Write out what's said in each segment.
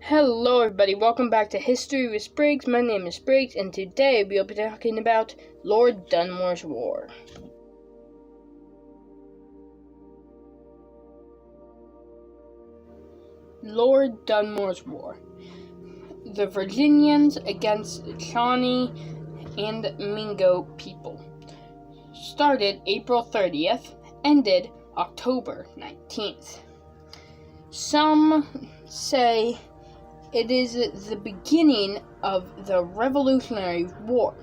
Hello everybody, welcome back to History with Spriggs. My name is Spriggs, and today we'll be talking about Lord Dunmore's War. Lord Dunmore's War. The Virginians against the Shawnee and Mingo people. Started April 30th, ended October 19th. Some say it is the beginning of the Revolutionary War.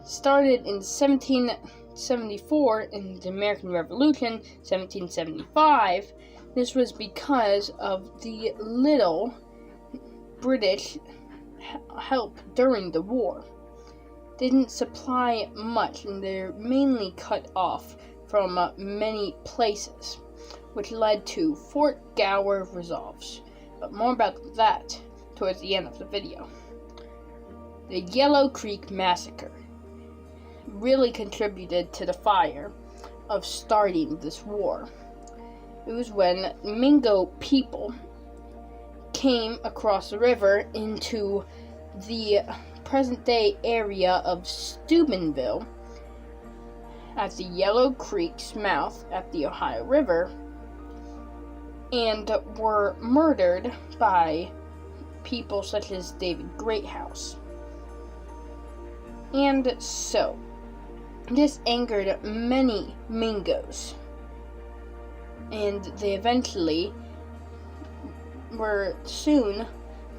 Started in 1774 in the American Revolution, 1775. This was because of the little British help during the war. They didn't supply much, and they're mainly cut off from many places, which led to Fort Gower resolves. But more about that towards the end of the video. The Yellow Creek Massacre really contributed to the fire of starting this war. It was when Mingo people came across the river into the present-day area of Steubenville at the Yellow Creek's mouth at the Ohio River, and were murdered by people such as David Greathouse. And so, this angered many Mingos, and they eventually were soon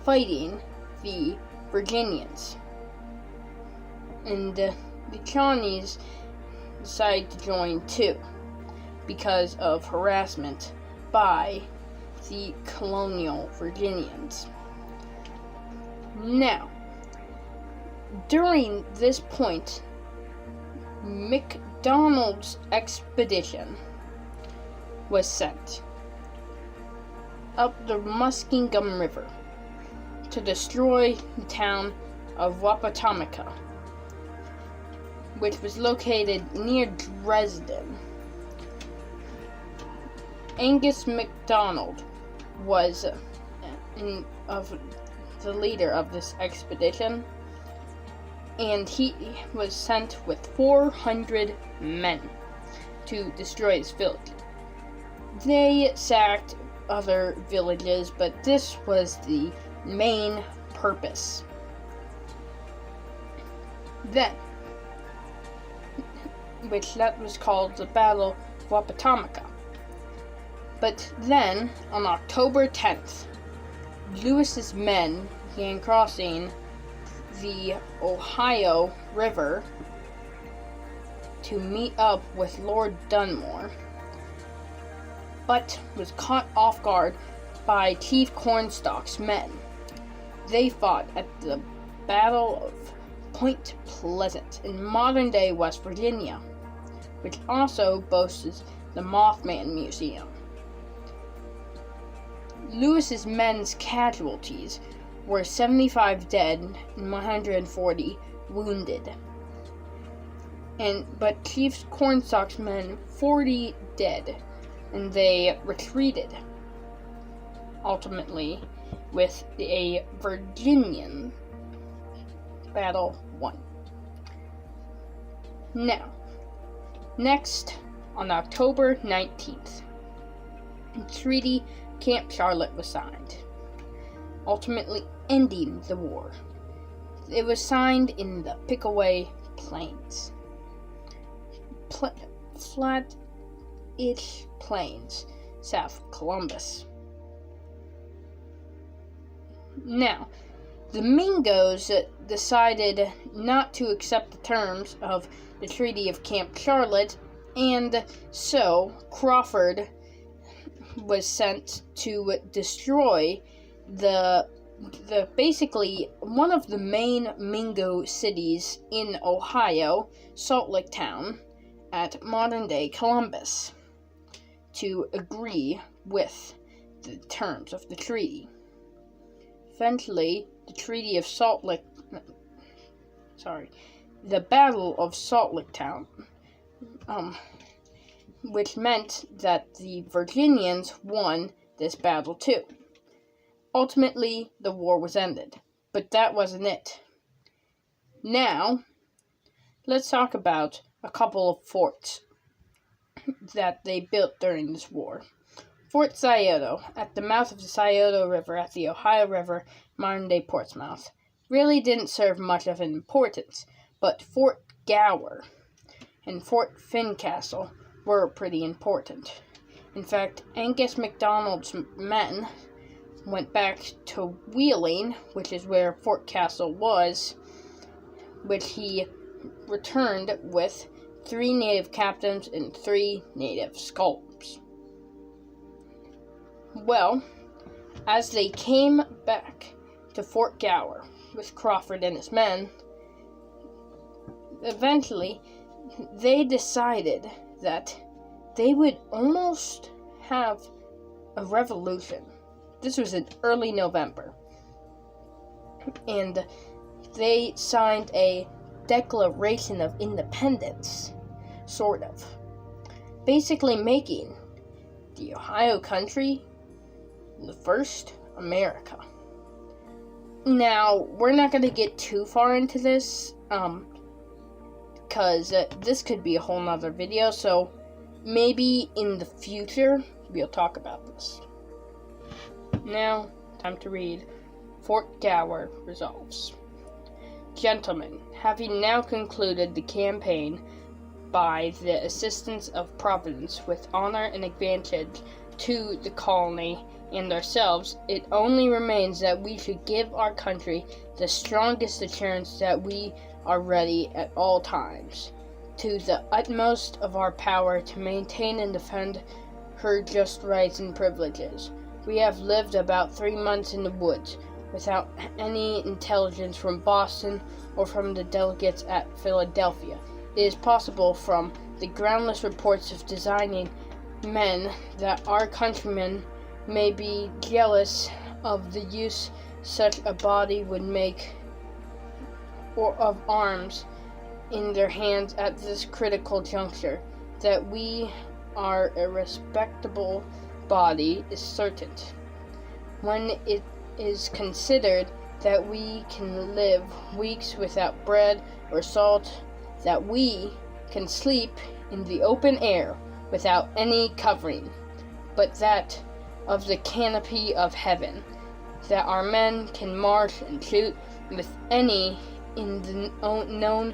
fighting the Virginians. And the Shawnees decided to join too, because of harassment by the colonial Virginians. Now, during this point, McDonald's expedition was sent up the Muskingum River to destroy the town of Wappatomica, which was located near Dresden. Angus MacDonald was the leader of this expedition, and he was sent with 400 men to destroy this village. They sacked other villages, but this was the main purpose. Then, that was called the Battle of Wappatomica. But then, on October 10th, Lewis's men began crossing the Ohio River to meet up with Lord Dunmore, but was caught off guard by Chief Cornstalk's men. They fought at the Battle of Point Pleasant in modern-day West Virginia, which also boasts the Mothman Museum. Lewis's men's casualties were 75 dead and 140 wounded. But Chief Cornstalk's men, 40 dead, and they retreated, ultimately with a Virginian battle won. Now, next, on October 19th, the Treaty Camp Charlotte was signed, ultimately ending the war. It was signed in the Pickaway Plains. Flat-ish plains south of Columbus. Now, the Mingos decided not to accept the terms of the Treaty of Camp Charlotte, and so Crawford was sent to destroy the basically one of the main Mingo cities in Ohio, Salt Lake Town, at modern-day Columbus, to agree with the terms of the treaty. Eventually, the Battle of Salt Lake Town, which meant that the Virginians won this battle too. Ultimately, the war was ended, but that wasn't it. Now, let's talk about a couple of forts that they built during this war. Fort Scioto, at the mouth of the Scioto River at the Ohio River, modern-day Portsmouth, really didn't serve much of an importance, but Fort Gower and Fort Fincastle were pretty important. In fact, Angus MacDonald's men went back to Wheeling, which is where Fort Castle was, which he returned with 3 native captains and 3 native sculps. Well, as they came back to Fort Gower with Crawford and his men, eventually they decided that they would almost have a revolution. This was in early November, and they signed a Declaration of Independence, sort of, basically making the Ohio country the first America. Now, we're not going to get too far into this, because this could be a whole nother video, so maybe in the future we'll talk about this. Now, time to read Fort Gower resolves. Gentlemen, having now concluded the campaign by the assistance of Providence with honor and advantage to the colony and ourselves, it only remains that we should give our country the strongest assurance that we are ready at all times, to the utmost of our power, to maintain and defend her just rights and privileges. We have lived about 3 months in the woods, without any intelligence from Boston or from the delegates at Philadelphia. It is possible from the groundless reports of designing men that our countrymen may be jealous of the use such a body would make or of arms in their hands at this critical juncture. That we are a respectable body is certain, when it is considered that we can live weeks without bread or salt, that we can sleep in the open air without any covering but that of the canopy of heaven, that our men can march and shoot with any in the known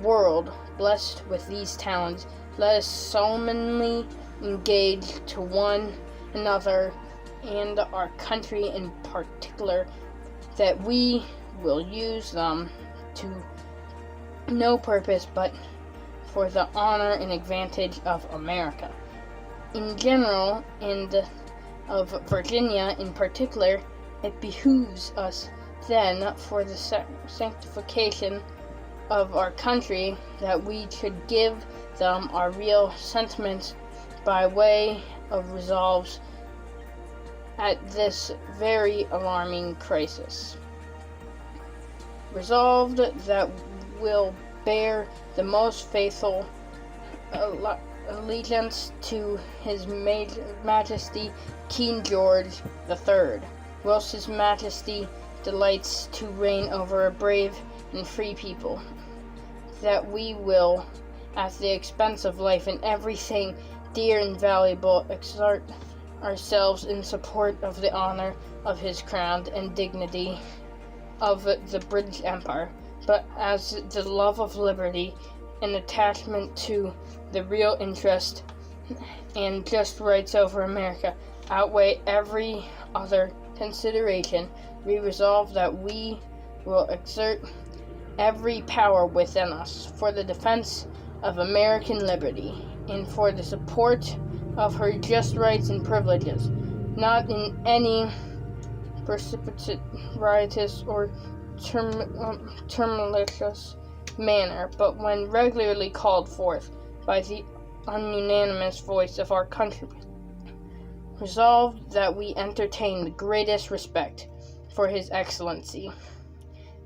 world blessed with these talents. Let us solemnly engage to one another and our country in particular that we will use them to no purpose but for the honor and advantage of America in general, and of Virginia in particular. It behooves us then, for the sanctification of our country, that we should give them our real sentiments by way of resolves at this very alarming crisis. Resolved that will bear the most faithful allegiance to His Majesty King George III, whilst His Majesty delights to reign over a brave and free people, that we will, at the expense of life and everything dear and valuable, exert ourselves in support of the honor of His crown and dignity of the British Empire, but as the love of liberty and attachment to the real interest and just rights over America outweigh every other consideration, we resolve that we will exert every power within us for the defense of American liberty and for the support of her just rights and privileges, not in any precipitate, riotous, or tumultuous manner, but when regularly called forth by the unanimous voice of our countrymen. Resolved that we entertain the greatest respect for His Excellency,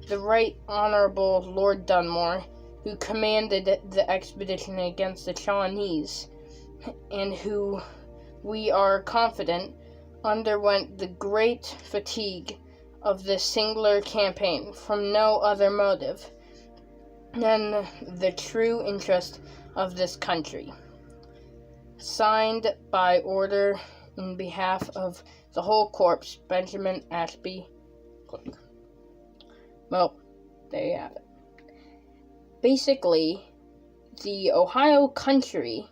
the Right Honorable Lord Dunmore, who commanded the expedition against the Shawnees, and who, we are confident, underwent the great fatigue of this singular campaign from no other motive than the true interest of this country. Signed by order in behalf of the whole corps, Benjamin Ashby Clerk. Well, there you have it. Basically, the Ohio country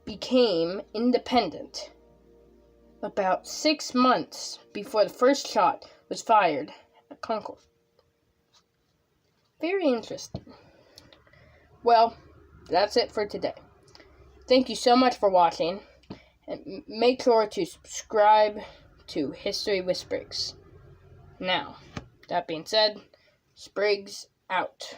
became independent about 6 months before the first shot was fired at Concord. Very interesting. Well, that's it for today. Thank you so much for watching, and make sure to subscribe to History with Spriggs. Now, that being said, Spriggs out.